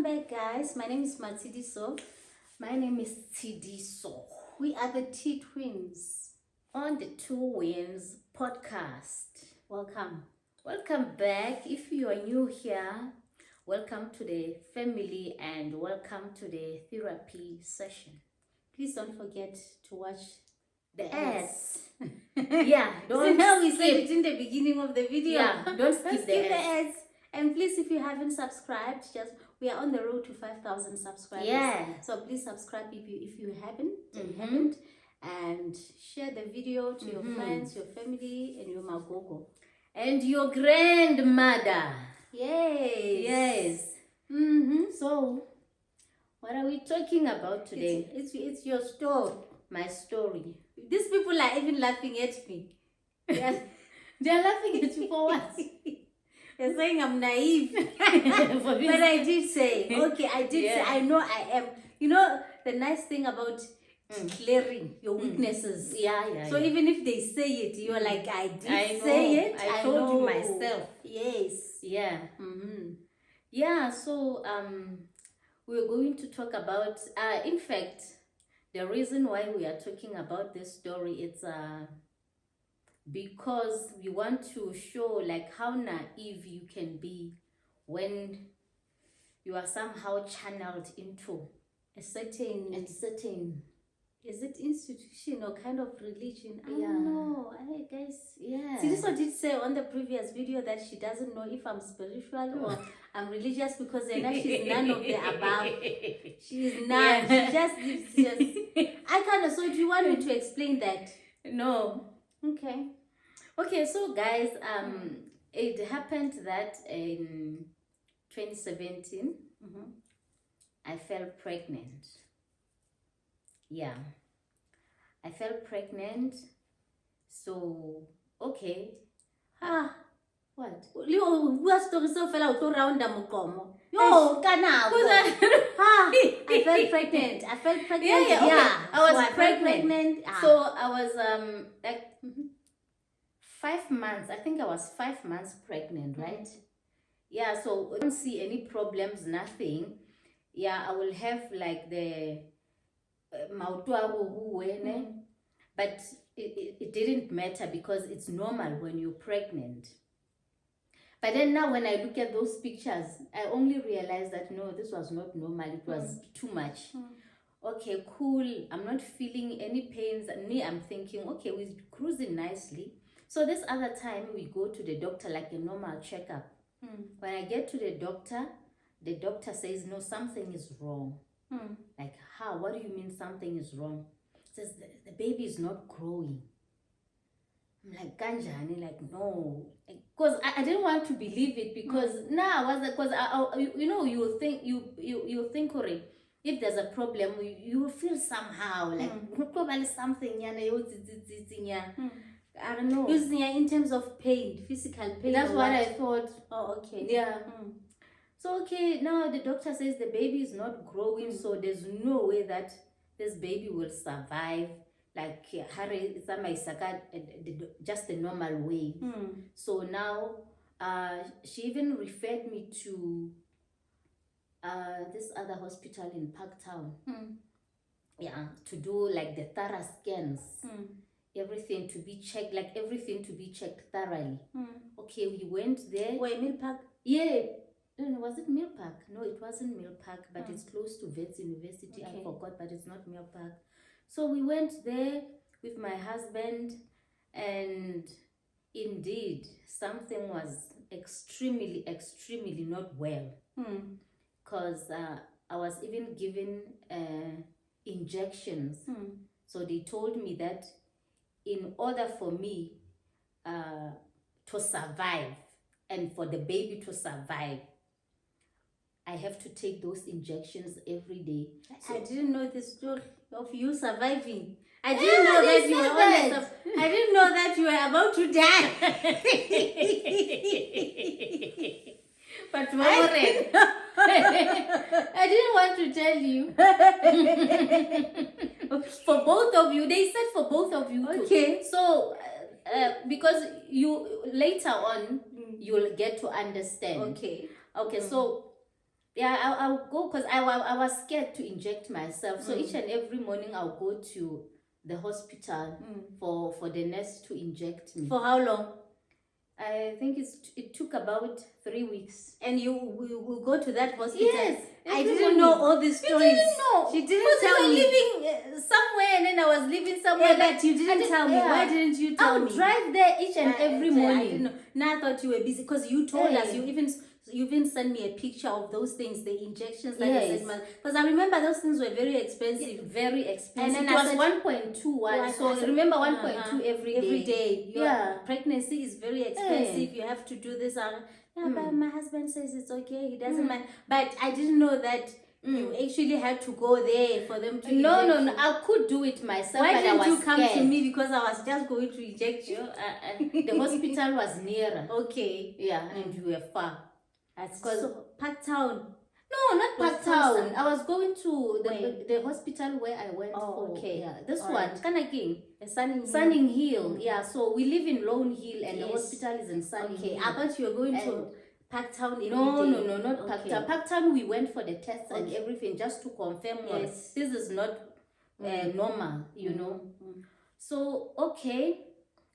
Welcome back, guys. My name is Matidiso. My name is Tidiso We are the T Twins. on the Two Wins podcast. Welcome. Welcome back. If you are new here, welcome to the family and welcome to the therapy session. Please don't forget to watch The ads. Yeah, don't now we said skip. it in the beginning of the video. Yeah, don't skip the the ads. ads. And please, if you haven't subscribed, we are on the road to 5,000 subscribers. Yeah. So please subscribe if you haven't, Mhm. and share the video to your friends, your family, and your magogo. And your grandmother. Yes. Yes. Mm-hmm. So, what are we talking about today? It's your story. My story. These people are even laughing at me. They're laughing at you for what? They're saying I'm naive. For But I did say, okay, I did say, Yeah. I know I am. You know, the nice thing about declaring your weaknesses. Yeah. So even if they say it, you're like, I did say it. I told know. you myself. Yes. Yeah. Mm-hmm. Yeah, so we're going to talk about in fact the reason why we are talking about this story is because we want to show like how naive you can be when you are somehow channeled into A certain, is it institution or kind of religion? I Yeah. don't know. Guys. yeah. Sidiso did say on the previous video that she doesn't know if I'm spiritual or I'm religious because she's none of the above. She is none. Yeah. She just lives I kind of. So do you want me to explain that? No. Okay. Okay, so guys, it happened that in 2017, I fell pregnant. Yeah, I fell pregnant. So, okay. What? Bua story so fela o tlo rounda mokomo. Yo, kana. I felt pregnant. Yeah. I was So I felt pregnant. Ah. So I was like 5 months. I think I was 5 months pregnant, right? Yeah. So I don't see any problems. Nothing. Yeah, I will have like the but it didn't matter because it's normal when you're pregnant. But then now when I look at those pictures, I only realized that no, this was not normal. It was too much. Okay, cool. I'm not feeling any pains. And me, I'm thinking, okay, we're cruising nicely. So this other time we go to the doctor like a normal checkup. When I get to the doctor says, no, something is wrong. Like, how? What do you mean something is wrong? Says the baby is not growing. I'm like, Ganjani, like, no. Because I didn't want to believe it because now I was, because you think, you think, if there's a problem, you will feel somehow, like, probably something, I don't know. In terms of pain, physical pain. That's what I thought. Oh, okay. Yeah. So, okay, now the doctor says the baby is not growing, so there's no way that this baby will survive. Like, just the normal way. So now, she even referred me to this other hospital in Parktown. Yeah, to do like the thorough scans. Everything to be checked, thoroughly. Okay, we went there. Wait, Mill Park? Yeah. No, was it Mill Park? No, it wasn't Mill Park, but it's close to Vets University. Okay. I forgot, but it's not Mill Park. So we went there with my husband, and indeed, something was extremely not well. Because I was even given injections. So they told me that in order for me to survive and for the baby to survive, I have to take those injections every day. So, I didn't know the story of you surviving. I didn't know that you were I didn't know that you were about to die. But I didn't want to tell you. For both of you, they said for both of you too. Okay. So because you later on you'll get to understand. Okay. So Yeah, I'll go because I was scared to inject myself. So each and every morning I'll go to the hospital for the nurse to inject me. For how long? I think it took about 3 weeks. And you will go to that hospital? Yes. I didn't know all these stories. You didn't know. She didn't tell me. Living somewhere, and then I was living somewhere. Yeah, but you didn't tell me. Why didn't you tell me? I would drive there each and every morning. I didn't know. Now I thought you were busy because you told us. You even sent me a picture of those things, the injections that you said. Because I remember those things were very expensive. Very expensive. And then it was 1.21. So remember 1.2 every day. Every day. Pregnancy is very expensive. You have to do this. But my husband says it's okay. He doesn't mind. But I didn't know that you actually had to go there for them to No, inject you. I could do it myself. Why but didn't I was you come scared. to me? Because I was just going to inject you. The hospital was nearer. Okay. Yeah, and you were far. That's because Park Town. No, not Park Town. I was going to the hospital where I went for. Okay. Yeah, this one. Kanaking. Sunning Hill. Yeah, so we live in Lone Hill and the hospital is in Sunning Hill. Okay, I thought you were going to Park Town every day. No, not Park Town. Park Town we went for the tests and everything just to confirm this is not normal, you know. So, okay.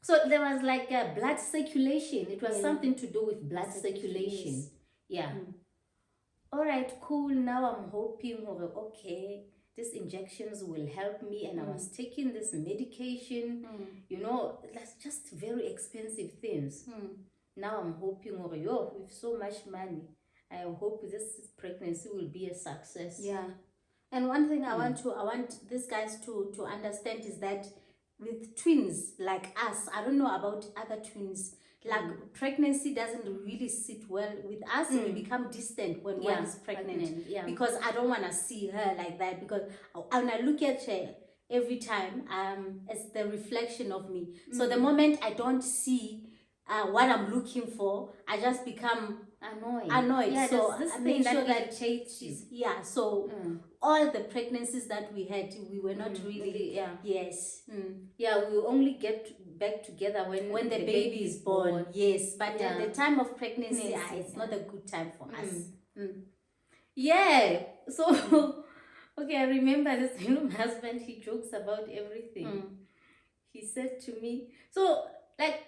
So there was like a blood circulation. It was something to do with blood circulation. Yeah. All right, cool. Now I'm hoping, okay, these injections will help me. And I was taking this medication, you know, that's just very expensive things. Now I'm hoping, with so much money, I hope this pregnancy will be a success. Yeah. And one thing I want these guys to understand is that with twins like us, I don't know about other twins, like pregnancy doesn't really sit well with us. We become distant when one is pregnant. Because I don't want to see her like that, because when I look at her every time, it's the reflection of me. So the moment I don't see what I'm looking for, I just become annoyed. Yeah, so this I thing make sure that that she's so all the pregnancies that we had, we were not really yeah, we will only get back together when the baby is born. Yes, but at the time of pregnancy, it's not a good time for us. Yeah, so okay, I remember this, my husband, he jokes about everything. He said to me, so like,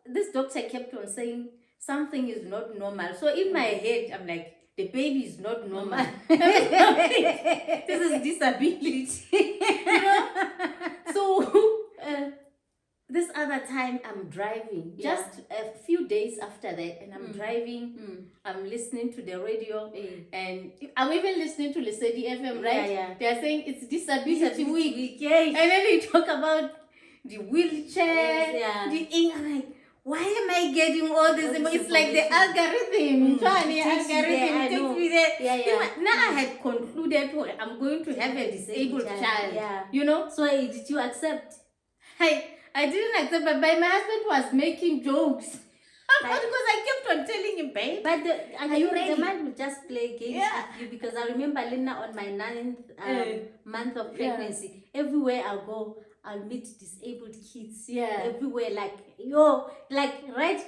this doctor kept on saying something is not normal. So in my head, I'm like, the baby is not normal. This is disability. You know? So this other time I'm driving, just a few days after that, and I'm driving, I'm listening to the radio, and I'm even listening to Lesedi FM, right? They're saying it's disability week. And then they talk about the wheelchair, I'm like, why am I getting all this? It's like the algorithm. Algorithm takes me there. Now I had concluded I'm going to have a disabled child. You know? So did you accept? I didn't accept, but my husband was making jokes. Because I kept on telling him, babe. But are you ready? The mind would just play games with you, because I remember Lena on my 9th month of pregnancy. Everywhere I go, I'll meet disabled kids. Everywhere, right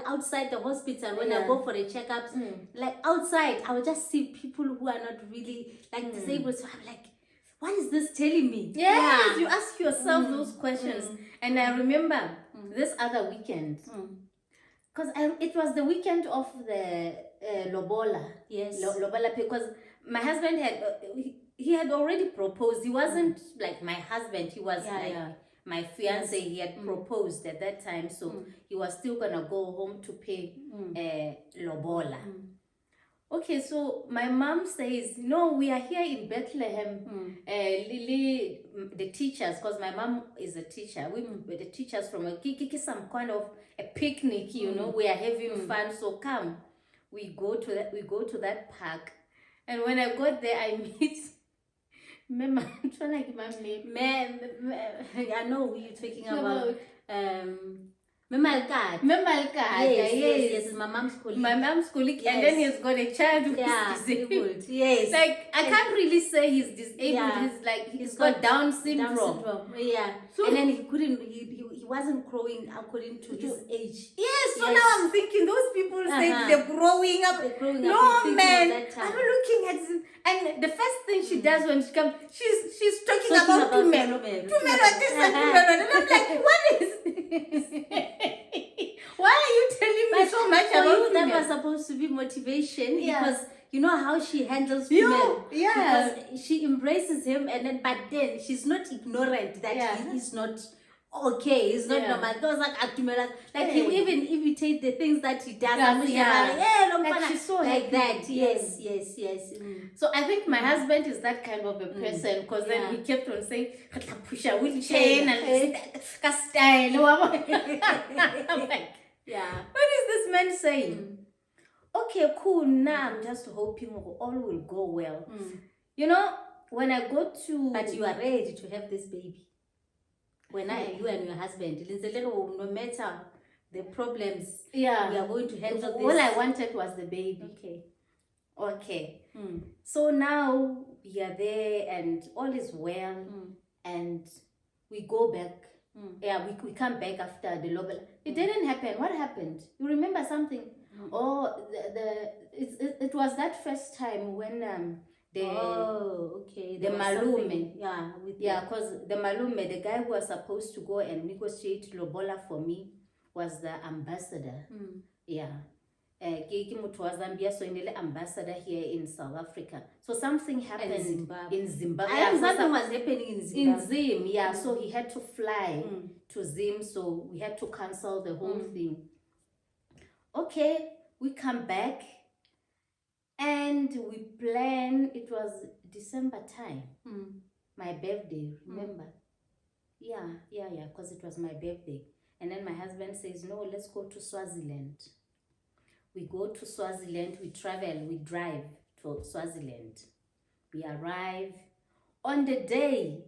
outside the hospital, when I go for the checkups, like outside, I will just see people who are not really disabled. So I'm like, what is this telling me? Yes, you ask yourself those questions. And I remember this other weekend, because it was the weekend of the Lobola. Yes. Lobola, because my husband he had already proposed. He wasn't like my husband. He was my fiance. He had proposed at that time. So he was still going to go home to pay Lobola. Okay, so my mom says, no, we are here in Bethlehem. Lily, the teachers, because my mom is a teacher. The teachers from some kind of a picnic, you know, we are having fun. So come, we go to that park. And when I got there, I meet I'm trying to give my name. I know who you're talking about. Memalkat. Yes, my mom's colleague. My mom's colleague, Yes. and then he's got a child who's disabled. disabled. Yes. Like, I can't really say he's disabled. Yeah. He's like, he's got Down syndrome. Down syndrome. Yeah. So, and then he wasn't growing according to his age. Yes, so Yes. now I'm thinking those people say they're growing up. They're growing no, up, man. at that time. I'm looking at this. And the first thing she does when she comes, she's talking Talking about two men. fellow Two men. men like this and two men. And I'm like, what is this? Why are you telling me so much for about you, two that men? was supposed to be motivation. Yeah. Because you know how she handles You- women. yeah. Because she embraces him, and then but then she's not ignorant that he is not okay. He's not Yeah. normal. Those like he Hey. even imitate the things that he does. Does, yeah. Like Like she's so like happy. that. Yes. Mm. So I think my husband is that kind of a person, because then he kept on saying, push a wheelchair and style. I'm like, Yeah. what is this man saying? Okay, cool. Now I'm just hoping all will go well. You know, when I go to... But you are ready to have this baby. When you and your husband, no matter the problems, we are going to handle this. All I wanted was the baby. Okay. So now we are there and all is well, and we go back. Yeah, we come back after the lobby. It didn't happen. What happened? You remember something? Oh, it was that first time when the malume, because the malume, the guy who was supposed to go and negotiate lobola for me, was the ambassador. Yeah. Ke motho wa Zambia, so in the ambassador here in South Africa. So something happened in Zimbabwe. Something was happening in Zimbabwe. In Zim, yeah. So he had to fly to Zim, so we had to cancel the whole thing. Okay, we come back and we plan. It was December time, my birthday, remember? Yeah, because it was my birthday. And then my husband says, no, let's go to Swaziland. We go to Swaziland, we travel, we drive to Swaziland. We arrive on the day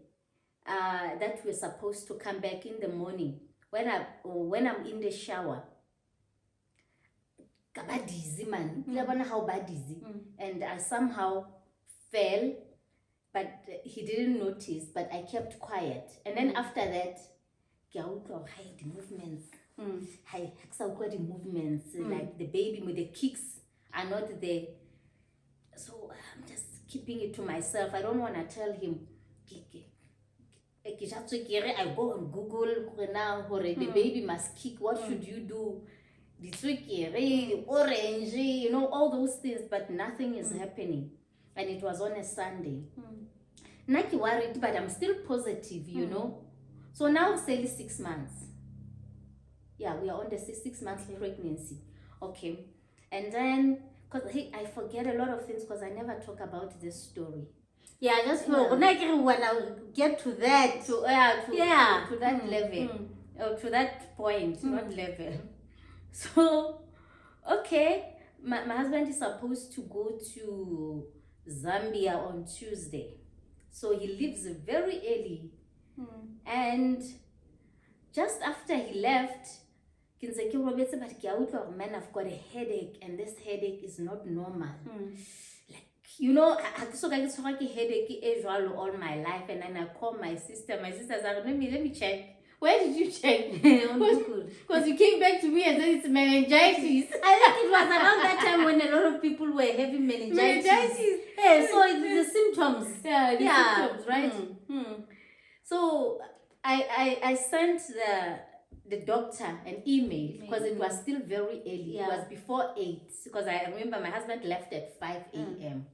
that we're supposed to come back in the morning. When I'm in the shower, dizzy, man. How bad dizzy. And I somehow fell, but he didn't notice, but I kept quiet. And then after that, the movements. The movements, like the baby with the kicks are not there. So I'm just keeping it to myself. I don't want to tell him. I go on Google now, the baby must kick. What should you do? The orange, you know, all those things, but nothing is happening. And it was on a Sunday. Not worried, but I'm still positive, you know. So now it's only 6 months. Yeah, we are on the 6 months pregnancy. Okay. And then, because I forget a lot of things because I never talk about this story. Yeah, just when I get to that. To that level. Or to that point, not level. So, okay. My husband is supposed to go to Zambia on Tuesday. So he leaves very early. And just after he left, man, I've got a headache, and this headache is not normal. Like, you know, I had a headache all my life, and then I call my sister. My sister's like, let me check. Where did you check? Because you came back to me and said it's meningitis. I think it was around that time when a lot of people were having meningitis. Yeah, so it's the symptoms. Yeah, symptoms, right? So I sent the doctor an email because it was still very early. It was before 8, because I remember my husband left at 5 a.m.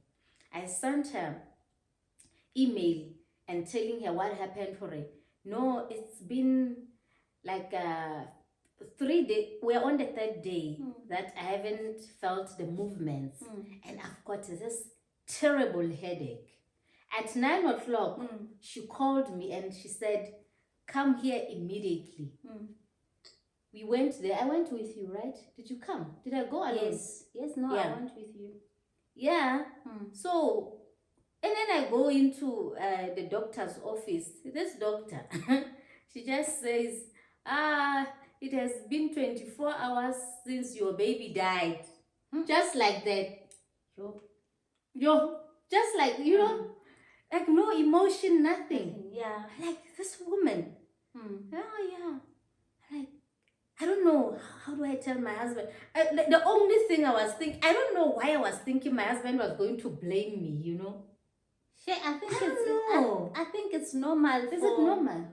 I sent her email and telling her what happened for her. No, it's been like 3 days. We're on the 3rd day that I haven't felt the movements, and I've got this terrible headache. At 9 o'clock, she called me and she said, come here immediately. We went there. I went with you, right? Did you come? Did I go alone? Yes, I went with you. Yeah. So, and then I go into the doctor's office. This doctor, she just says, it has been 24 hours since your baby died. Just like that. Yo, just like, you know, like no emotion, nothing. Yeah. Like this woman. Mm. Oh, yeah. Like, I don't know. How do I tell my husband? The only thing I was thinking, I don't know why I was thinking my husband was going to blame me, you know? Yeah, I think I don't know. I think it's normal. Is it normal?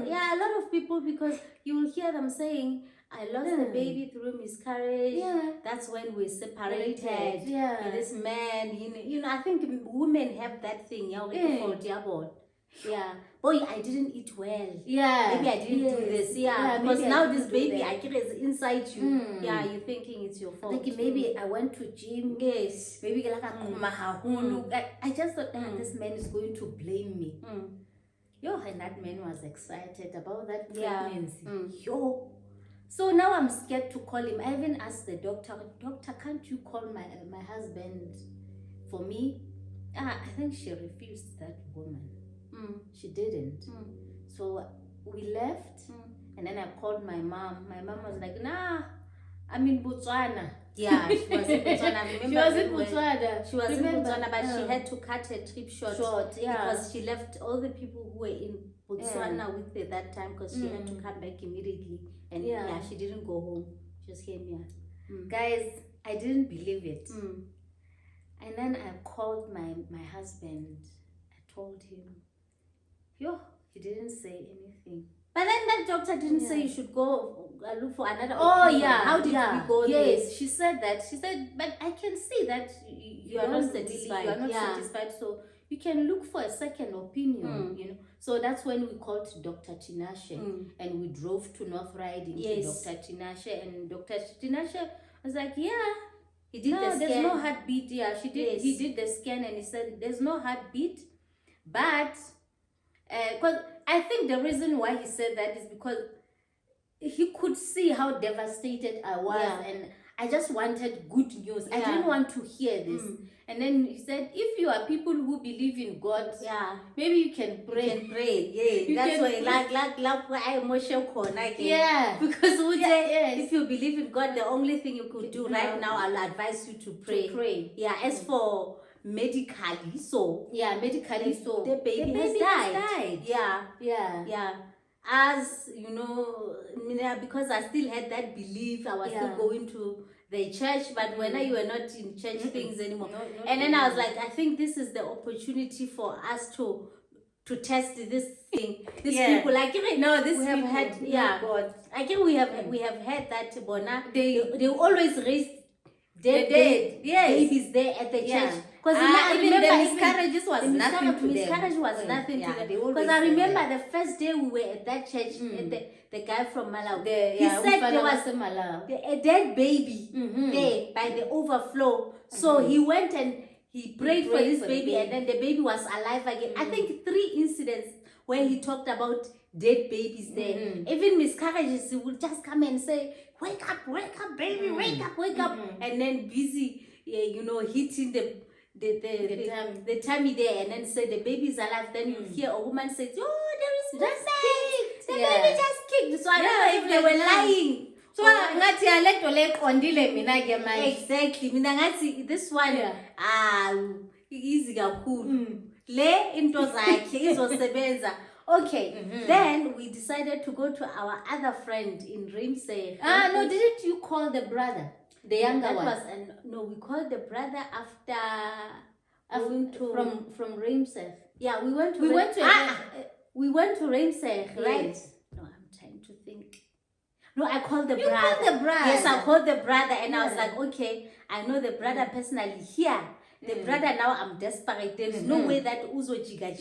Yeah, a lot of people, because you will hear them saying, I lost the baby through miscarriage. Yeah. That's when we separated. Yeah. And this man, you know, I think women have that thing. Yeah. Boy, I didn't eat well. Yeah. Maybe I didn't do this. Yeah. Because maybe now this baby, I get is inside you. Mm. Yeah, you're thinking it's your fault. Thinking maybe I went to gym. Yes. Maybe like I just thought this man is going to blame me. Yo, and that man was excited about that pregnancy. Yo. So now I'm scared to call him. I even asked the doctor, can't you call my husband for me? I think she refused, that woman. She didn't. So we left, and then I called my mom. My mom was like, nah, I'm in Botswana. Yeah, she was in Botswana. I remember She was in Botswana. She was in Botswana, but she had to cut her trip short. Yeah. Because she left all the people who were in Botswana with her that time, because she had to come back immediately. And yeah, she didn't go home. She just came here. Guys, I didn't believe it. And then I called my husband. I told him. Yo, he didn't say anything. But then that doctor didn't say you should go look for another Oh, opinion. yeah. How did we go there? Yes, she said that. She said, but I can see that you are not satisfied. You are not satisfied, so you can look for a second opinion, you know. So that's when we called Dr. Tinashe and we drove to North Riding to Dr. Tinashe, and Dr. Tinashe was like, yeah, he did the scan. There's no heartbeat. Yeah, she did. He did the scan and he said there's no heartbeat, but because I think the reason why he said that is because he could see how devastated I was, and I just wanted good news. I didn't want to hear this. And then he said, if you are people who believe in God, maybe you can pray. You can pray, that's why like I emotional corner. Yeah. Because if you believe in God, the only thing you could do right now, I'll advise you to pray. Yeah, as for medically, so the baby has died. Yeah. As you know, because I still had that belief, I was still going to the church, but when you were not in church things anymore. And then I was like, I think this is the opportunity for us to test this thing. These people, like, no, this we have had, God. I think we have had that, Bona. They always raise dead babies there at the church. Because even the miscarriages was nothing to them. Miscarriage was nothing to them. Because I remember the first day we were at that church, the guy from Malawi, he said there was a dead baby there by the overflow. So he went and he prayed for this baby, and then the baby was alive again. I think 3 incidents where he talked about dead babies there. Even miscarriages, he would just come and say, wake up, baby, wake up. And then busy, hitting the tummy there, and then say the baby's alive. Then you hear a woman say, oh, there is just kicked. The baby just kicked. So I don't know if they were lying. So ngathi alento leqondile mina ke manje. Exactly. Mina ngathi this one easy kakhulu. Le into zakhe izosebenza. Okay, then we decided to go to our other friend in Rimse. No, didn't you call the brother? The younger one? No, we called the brother after going to from Rimse. Yeah, we went to Rimse, right? Yes. No, I'm trying to think. No, I called the brother. You called the brother? Yes, I called the brother, and I was like, okay, I know the brother personally here. The brother, now I'm desperate. There is no way that Uzo Jiga.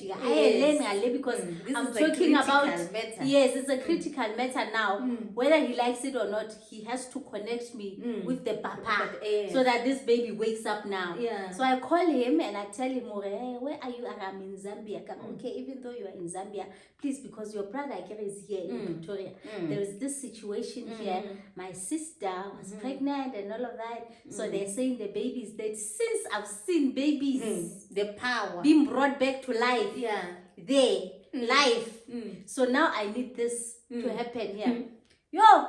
Because I'm talking about matter. Yes, it's a critical matter now. Whether he likes it or not, he has to connect me with the papa so that this baby wakes up now. So I call him and I tell him, hey, where are you? I'm in Zambia. Okay, even though you are in Zambia, please, because your brother is here in Victoria. There is this situation here. My sister was pregnant and all of that. So they're saying the baby is dead. Since I've seen babies, the power being brought back to life, life. So now I need this to happen here. Yo,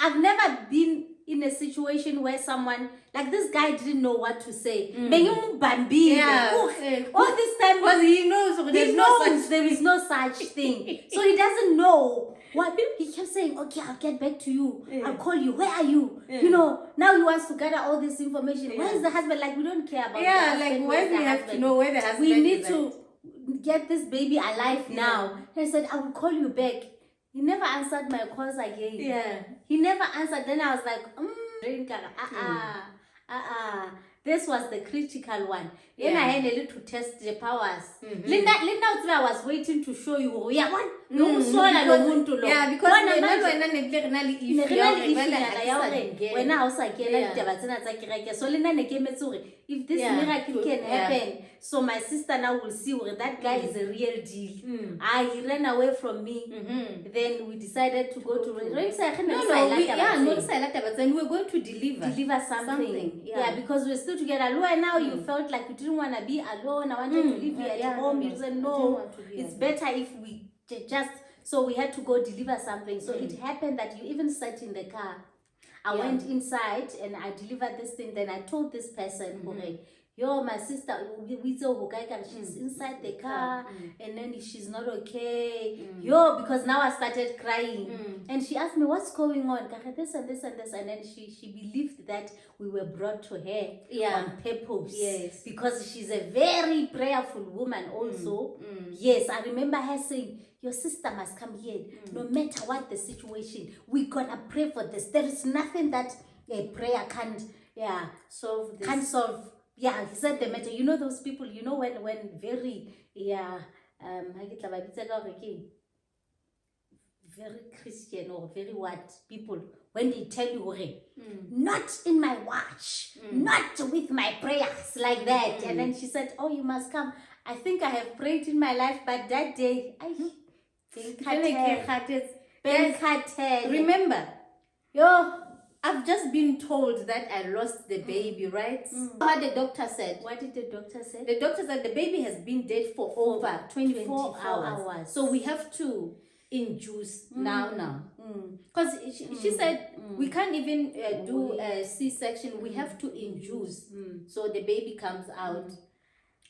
I've never been in a situation where someone, like this guy didn't know what to say. Yeah. All this time, because he knows there is no such thing. So he doesn't know what. He kept saying, okay, I'll get back to you. I'll call you. Where are you? You know, now he wants to gather all this information. Where is the husband? Like, we don't care about the husband. Like, why do we have to know where the husband We need is to get this baby alive now. And I said, I will call you back. He never answered my calls again. Yeah. He never answered. Then I was like, This was the critical one. Then I had a little test the powers. Linda, I was waiting to show you. Yeah, what? Because when I was like, so Linda if this miracle can happen, so my sister now will see that guy is a real deal. He ran away from me. Then we decided to go to we're going to deliver something. Yeah, because we're still together. And now you felt like you didn't want to be alone. I wanted to leave you at home. You said no, it's better if we just. So we had to go deliver something. So it happened that you even sat in the car. I went inside and I delivered this thing. Then I told this person, yo, my sister, she's inside the car, and then she's not okay. Yo, because now I started crying. And she asked me, what's going on? This and this and this. And then she believed that we were brought to her on purpose. Yes. Because she's a very prayerful woman also. Yes, I remember her saying, your sister must come here. No matter what the situation, we're gonna pray for this. There is nothing that a prayer can't solve this. Can't solve. Yeah, he said the matter. You know those people, you know when very very Christian or very what people, when they tell you not in my watch, not with my prayers, like that. And then she said, oh, you must come. I think I have prayed in my life, but that day remember, I've just been told that I lost the baby, right? What the doctor said. What did the doctor say? The doctor said the baby has been dead for over 24 hours. So we have to induce now. Because she said we can't even do a C-section. We have to induce. So the baby comes out.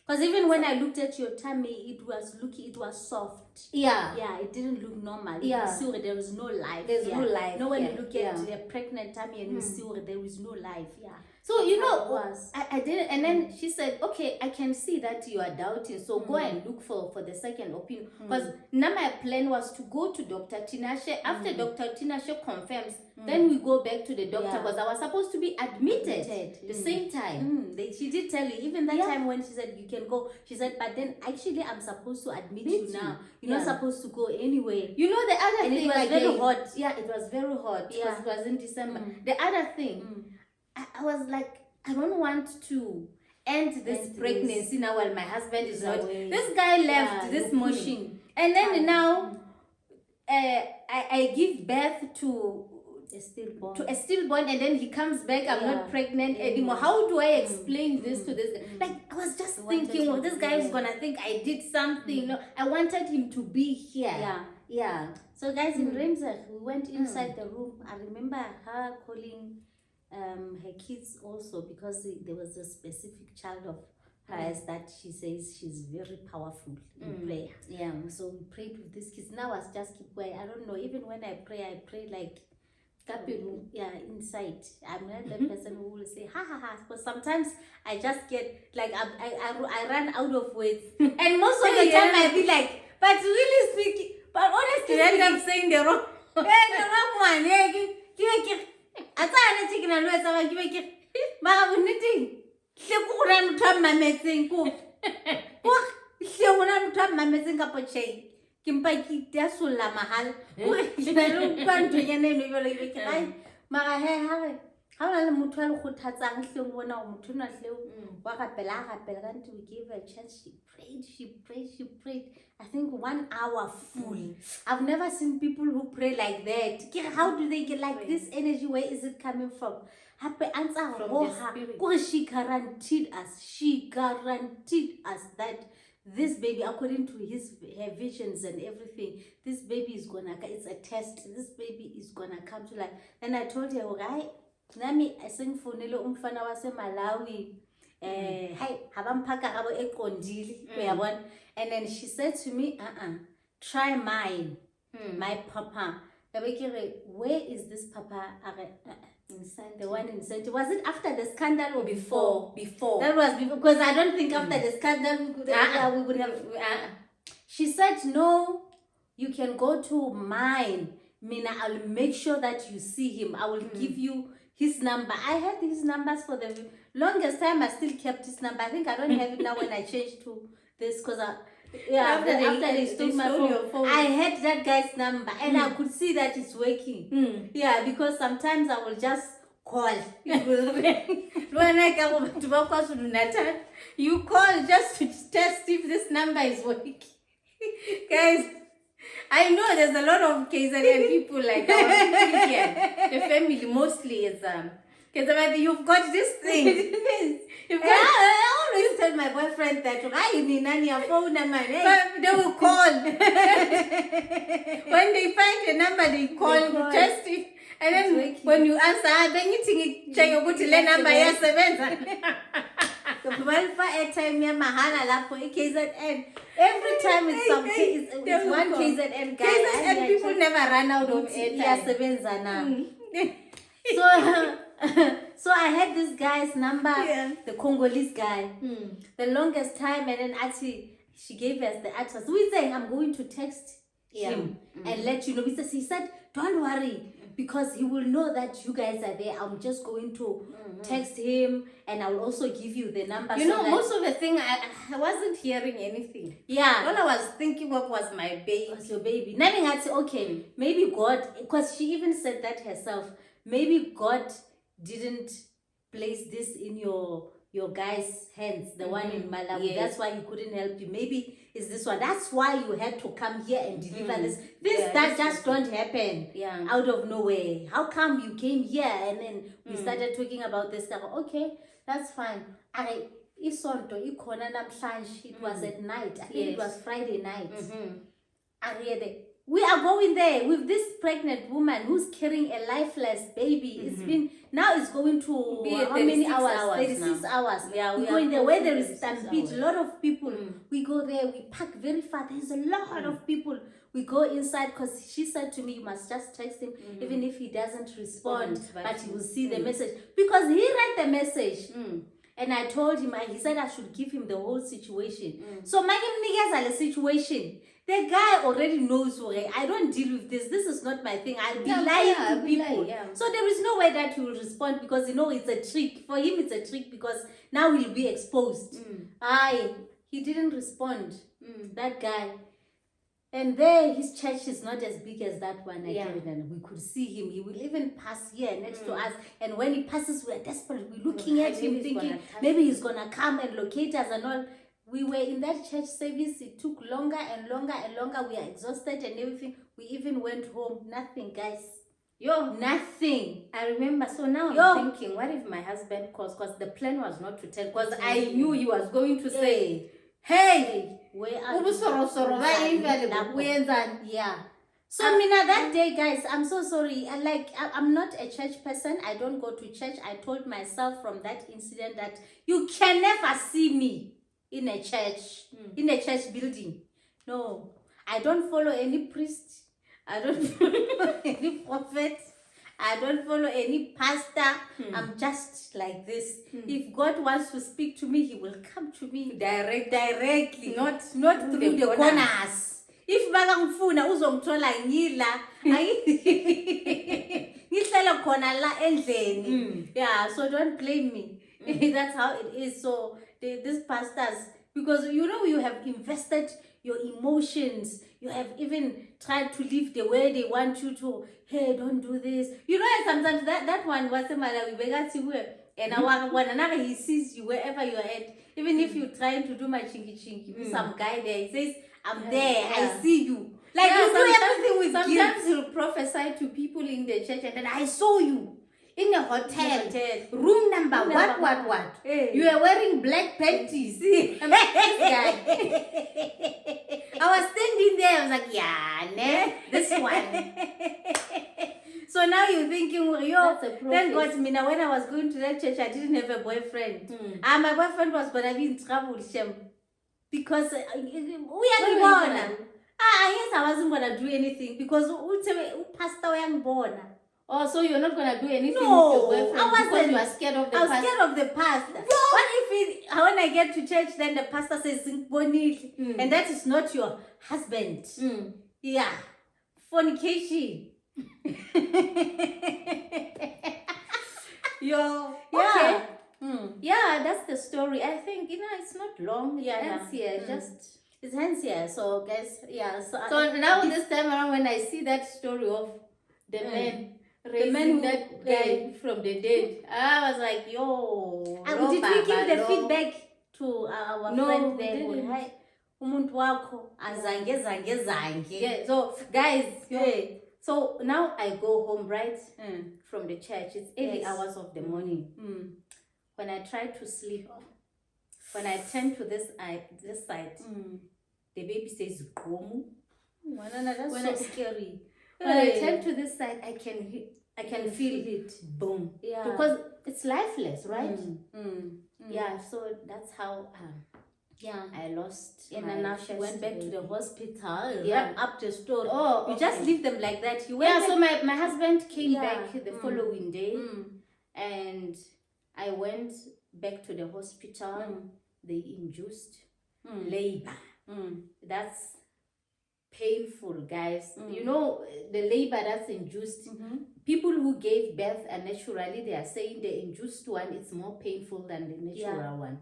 Because even when I looked at your tummy, it was soft. Yeah, it didn't look normal. Yeah, you see there was no life. There's no life. No, when you look at a pregnant tummy and you see there is no life. Yeah. So you know, I didn't, and then she said, "Okay, I can see that you are doubting. So go and look for the second opinion." Because now my plan was to go to Dr. Tinashe. After Dr. Tinashe confirms, then we go back to the doctor because I was supposed to be admitted the same time. She did tell you even that time when she said you can go. She said, but then actually I'm supposed to admit you now. You're not supposed to go anywhere. You know the other thing, it was very hot. Yeah, it was very hot because it was in December. The other thing. I was like, I don't want to end this pregnancy now while my husband is not. This guy left this morning. And then now I give birth to a stillborn and then he comes back, I'm not pregnant anymore. How do I explain this to this guy? Like, I was just thinking, well, this guy is gonna think I did something. No, I wanted him to be here. Yeah. So guys, in Remzak, we went inside the room. I remember her calling her kids also, because there was a specific child of hers that she says she's very powerful in prayer. Yeah. So we prayed with these kids. Now I just keep quiet. I don't know. Even when I pray like inside. I'm not the person who will say ha ha ha. But sometimes I just get like I run out of words, and most of the time I be like, but really speaking, but honestly, you end up saying the wrong. The wrong one. I can't take no less about you. But I'm knitting. She couldn't turn my messing. What? She wouldn't turn my messing up a chain. Kimpaki Tasula Mahal. You don't want to your name. My hair. How are the Mutual who has actually one of Mutuna Slow? Wakapela, to give her a chance. She prayed. I think 1 hour full. I've never seen people who pray like that. How do they get like this energy? Where is it coming from? Happy answer. She guaranteed us. She guaranteed us that this baby, according to her visions and everything, this baby is gonna, it's a test, this baby is gonna come to life. Then I told her, okay, nami asengfonele umfana wase Malawi, hey, habamphaka abo eqondile, uyabona. And then she said to me, try mine, my papa. Where is this papa? The one in Santi. Was it after the scandal or before? Before. That was before, because I don't think after the scandal we would have. She said, no, you can go to mine. Mina, I'll make sure that you see him. I will give you his number. I had his numbers for the longest time. I still kept his number. I think I don't have it now when I changed to this, because after they stole my phone, I had that guy's number and I could see that it's working. Yeah, because sometimes I will just call. It will ring. When I come to Natal, you call just to test if this number is working. Guys, I know there's a lot of KZN people like our people here. The family mostly is because you've got this thing. You've got, I always tell my boyfriend that I need your phone number. But they will call. When they find your number, they call, test it. And then when you answer, then you think check your good number. Yes, every time it's some it's one KZN guy. KZN people never run out of airtime. So I had this guy's number, the Congolese guy, the longest time, and then actually she gave us the address. We saying I'm going to text him and let you know. He said, don't worry, because he will know that you guys are there. I'm just going to text him, and I will also give you the number. You know, most of the thing I wasn't hearing anything. Yeah, all I was thinking of was my baby. Was your baby? Nothing. Had to okay, maybe God, because she even said that herself. Maybe God didn't place this in your guy's hands, the one in Malawi. Yes. That's why he couldn't help you. Maybe it's this one. That's why you had to come here and deliver this. That just don't happen out of nowhere. How come you came here and then we started talking about this stuff? Okay, that's fine. It was at night. I think it was Friday night. We are going there with this pregnant woman who's carrying a lifeless baby. It's been, now it's going to how many hours? 36 hours. Yeah, we're going there where there is stampede. A lot of people. We go there, we park very far. There's a lot of people. We go inside because she said to me, you must just text him even if he doesn't respond, but he will see the message. Because he read the message. And I told him, he said I should give him the whole situation. So my niggas are the situation. The guy already knows, okay, I don't deal with this. This is not my thing. I'll be lying to people. So there is no way that he will respond because, you know, it's a trick. For him, it's a trick because now he'll be exposed. He didn't respond, that guy. And there, his church is not as big as that one again. And we could see him. He will even pass here next to us. And when he passes, we're desperate. We're looking at him thinking, maybe he's going to come and locate us and all. We were in that church service. It took longer and longer and longer. We are exhausted and everything. We even went home. Nothing, guys. Nothing. I remember. So now I'm thinking, what if my husband calls? Because the plan was not to tell. Because I knew he was going to say, hey, where are you? Yeah. So Mina, that day, guys, I'm so sorry. I'm not a church person. I don't go to church. I told myself from that incident that you can never see me in a church building. No, I don't follow any priest. I don't follow any prophet. I don't follow any pastor. I'm just like this. If God wants to speak to me, he will come to me directly, not through the corners. If bagangfuna uzongithola ngila ngihlala khona la endleni. Yeah, so don't blame me. That's how it is. So these pastors, because you know you have invested your emotions, you have even tried to live the way they want you to. Hey, don't do this. You know, sometimes that one was and whenever he sees you wherever you are at, even if you're trying to do my chinky with some guy there, he says, I'm there, I see you. Like you do everything with guilt. Sometimes he'll prophesy to people in the church and then I saw you. in a hotel, Hotel. room number Room what, number what, what. Hey. You were wearing black panties. I'm like, this guy. I was standing there, I was like, yeah, nah, this one. So now you're thinking, yo, That's a thank process. God, Mina, when I was going to that church, I didn't have a boyfriend. Mm. And my boyfriend was going to be in trouble, Shem. Because we What are were you born. gonna do? Yes, I wasn't going to do anything because pastor born. Oh, so you're not gonna do anything No, with your boyfriend I because wasn't. you are scared of the I was past? scared of the past. What if when I get to church, then the pastor says, and that is not your husband? Yeah. Fornication. Yo, Yeah. okay. Yeah, that's the story. I think, it's not long. It Yeah, ends here. Just It's hands here. So, guys, yeah. so now this time around, when I see that story of the man raising man that guy from the dead, I was like, yo. did we give the no. feedback to our No, friend we there? didn't. Hi, umuntu wakho azange. Yeah, so guys, Yeah. so now I go home, right, from the church. It's early Yes. hours of the morning. When I try to sleep, when I turn to this side, the baby says "Gomu." That's When so I- scary. When I turn to this side, I can feel it. Boom. Yeah. Because it's lifeless, right? Yeah. So that's how Yeah. I lost. And my then now she first went back to the baby. hospital. Yeah. Wrap up the story. Oh, You just okay. leave them like that. You went Yeah, back. so my husband came Yeah. back the following day, Mm. and I went back to the hospital. They induced labor. That's painful, guys. You know, the labor that's induced, people who gave birth and naturally, they are saying the induced one is more painful than the natural one.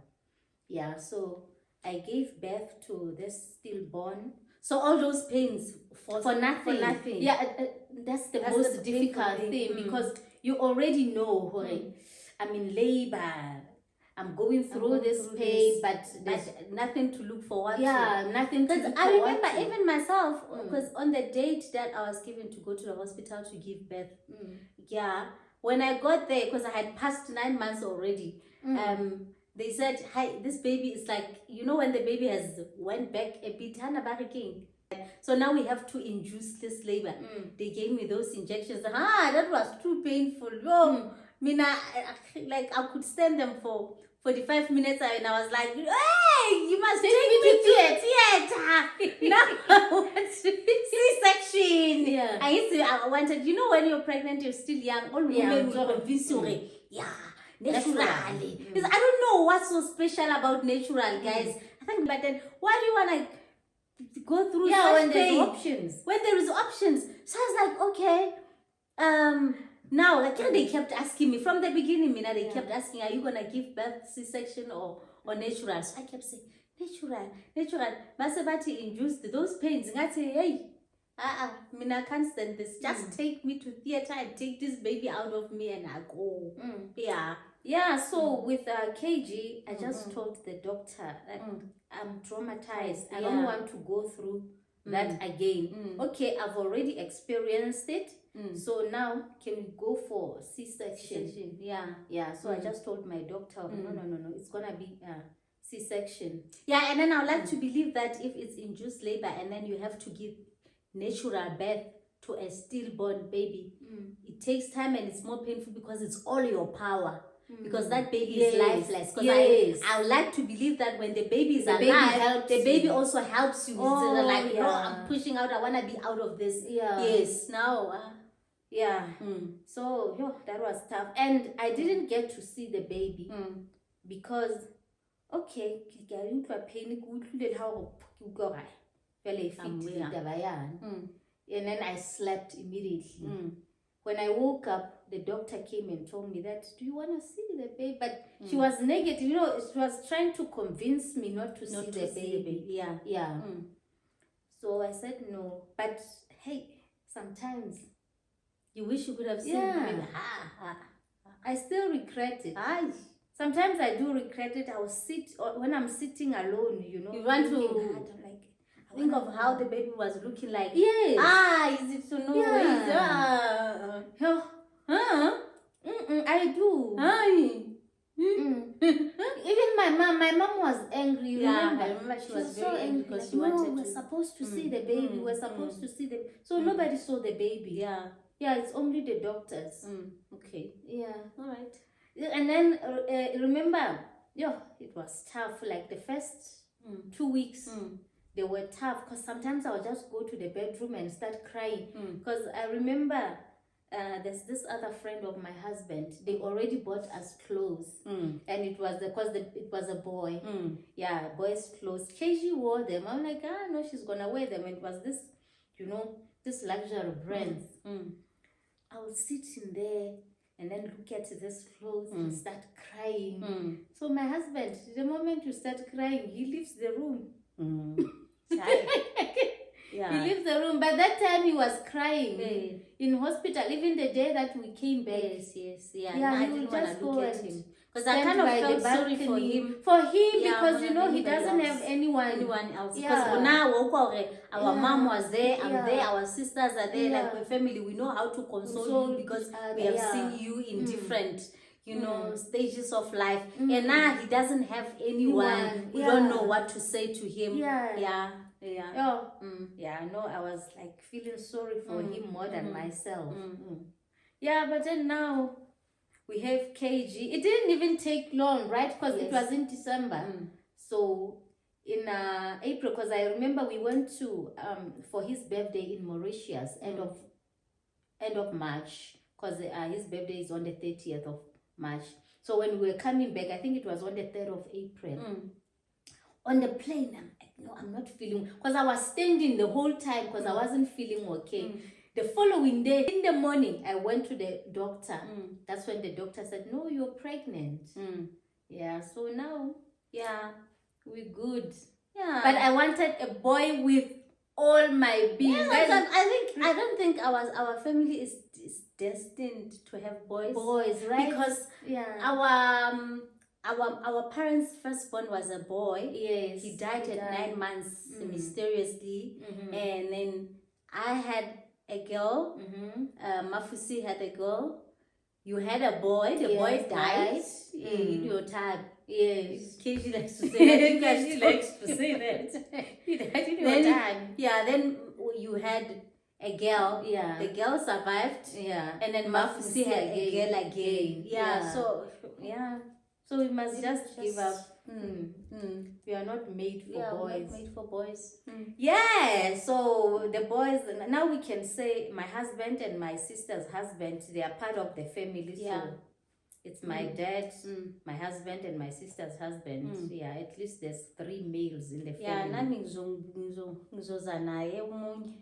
Yeah, so I gave birth to this stillborn. So all those pains for nothing. For nothing. Yeah, that's the That's most the difficult painful thing thing. because you already know, I'm in labor. I'm going through this pain, but there's nothing to look forward to. nothing to Because look I forward remember to. even myself, because on the date that I was given to go to the hospital to give birth, when I got there, because I had passed 9 months already, they said, hi, this baby is like, when the baby has went back a bit, so now we have to induce this labor. They gave me those injections. That was too painful. I could stand them for 45 minutes and I was like, hey, you must take me to theater. Now I want C-section. Yeah. I wanted, when you're pregnant, you're still young. All women will convince you, naturally. Because I don't know what's so special about natural, guys. I think, but then why do you want to go through such when there's pain? options. When there is options. So I was like, okay, now, they kept asking me from the beginning, they kept asking, are you going to give birth C-section or natural? So I kept saying, natural. Masabati induced those pains. And I say, hey, I can't stand this. Just take me to theater and take this baby out of me and I go. Yeah. Yeah, so with KG, I just told the doctor that I'm traumatized. I don't want to go through that again. Okay, I've already experienced it. So now, can we go for C-section? Yeah. So I just told my doctor, no, it's gonna be C-section. Yeah, and then I would like to believe that if it's induced labor and then you have to give natural birth to a stillborn baby, it takes time and it's more painful because it's all your power. Because that baby is lifeless. Because I would like to believe that when the baby is alive, the baby also helps you. I'm pushing out. I want to be out of this. Yes. Now. So that was tough, and I didn't get to see the baby because and then I slept immediately. When I woke up, the doctor came and told me that, do you want to see the baby? But she was negative. She was trying to convince me not to see the baby. Yeah. So I said no. But hey, sometimes you wish you could have seen the baby. I still regret it. Sometimes I do regret it. I will sit, or when I'm sitting alone, you want to think of how the baby was looking like. Yes. Is it to know? I do. Hi. Even my mom was angry. You remember? I remember she was so very angry because like, she no, wanted we're to. supposed to see the baby. We're supposed to see the. So nobody saw the baby. Yeah. Yeah, it's only the doctors. Okay. Yeah. All right. And then remember, it was tough. Like the first 2 weeks, they were tough because sometimes I would just go to the bedroom and start crying. Because I remember there's this other friend of my husband. They already bought us clothes, and it was it was a boy. Yeah, boys' clothes. KG wore them. I'm like, no, she's gonna wear them. And it was this, this luxury brands. I would sit in there and then look at this clothes and start crying. So my husband, the moment you start crying, he leaves the room. Yeah. He leaves the room. By that time, he was crying in hospital. Even the day that we came back. Yeah. Yeah, I he didn't would want just to go look at and him because I kind of felt sorry for him. Because he doesn't have anyone else. Because Yeah. now our mom was there, I'm Yeah. there, our sisters are there. Yeah. Like we're family, we know how to console you because we have seen you in different stages of life. And now he doesn't have anyone. We don't know what to say to him. Yeah. No, I was like feeling sorry for him more than myself. Yeah, but then now we have KG. It didn't even take long, right? Because it was in December. So in April, because I remember we went to for his birthday in Mauritius, end of March, because his birthday is on the 30th of March. So when we were coming back, I think it was on the 3rd of April. On the plane, I'm not feeling, because I was standing the whole time because I wasn't feeling okay. The following day, in the morning, I went to the doctor. That's when the doctor said, no, you're pregnant. Yeah, so now, we're good. Yeah. But I wanted a boy with all my being. I don't think our family is destined to have boys. Right? Because our parents' firstborn was a boy. Yes. He died at 9 months mysteriously. And then I had a girl. Mafusi had a girl. You had a boy. The boy died in your time. Yes. Katie likes to say that. She likes to say that. He died in your time. Yeah, then you had a girl. Yeah. The girl survived. Yeah. And then Mafusi had a girl again. So we must just give up. We are not made for boys. We're not made for boys. Yeah, so the boys, now we can say my husband and my sister's husband, they are part of the family. So it's my dad, my husband, and my sister's husband. Yeah, at least there's 3 males in the family. Yeah, nami ngizoza naye umunye.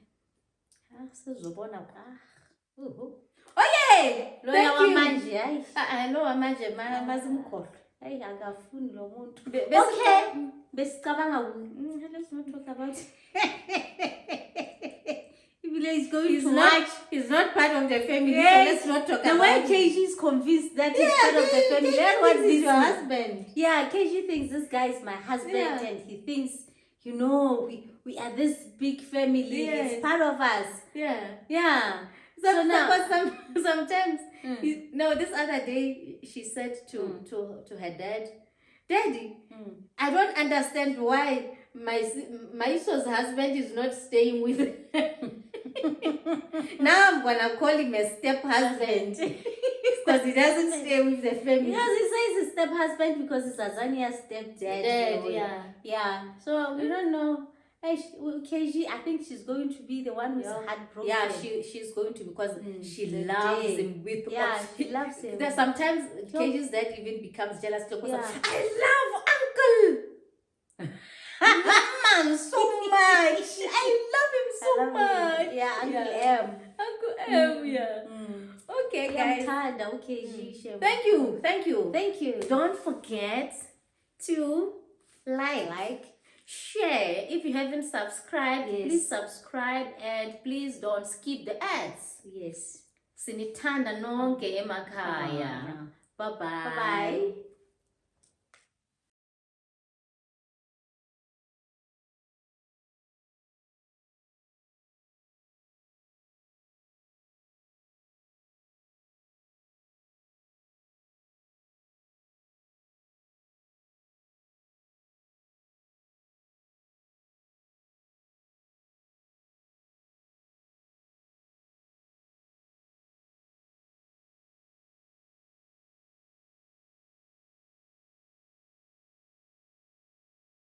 Sizobona. Okay! Thank you. Manje, hayi. Lo manje mazimkhohlwe. Hayi akafuni lo muntu. Okay. Besicabanga let's not talk about He's not part of the family, so let's not talk about the way KG is convinced that he's part of the family. That's what this is your husband. Yeah, KG thinks this guy is my husband and he thinks, we are this big family. It's part of us. Yeah. So now, sometimes, this other day, she said to her dad, Daddy, I don't understand why my son's husband is not staying with her. Now I'm gonna call him a step-husband because he doesn't stay with the family. Because he says he's step-husband because he's Azania's stepdad. Yeah. So we don't know. KG, I think she's going to be the one who's heartbroken. Yeah, she's going to, because she loves him with she loves him. Sometimes KG's dad even becomes jealous because I love Uncle Mama so much. I love him so much. Yeah, Uncle M. Uncle M, Okay, guys. I'm tired, KG. Thank you. Don't forget to like, share. If you haven't subscribed, please subscribe, and please don't skip the ads. Yes. Sinithanda nonke emakhaya. Bye bye.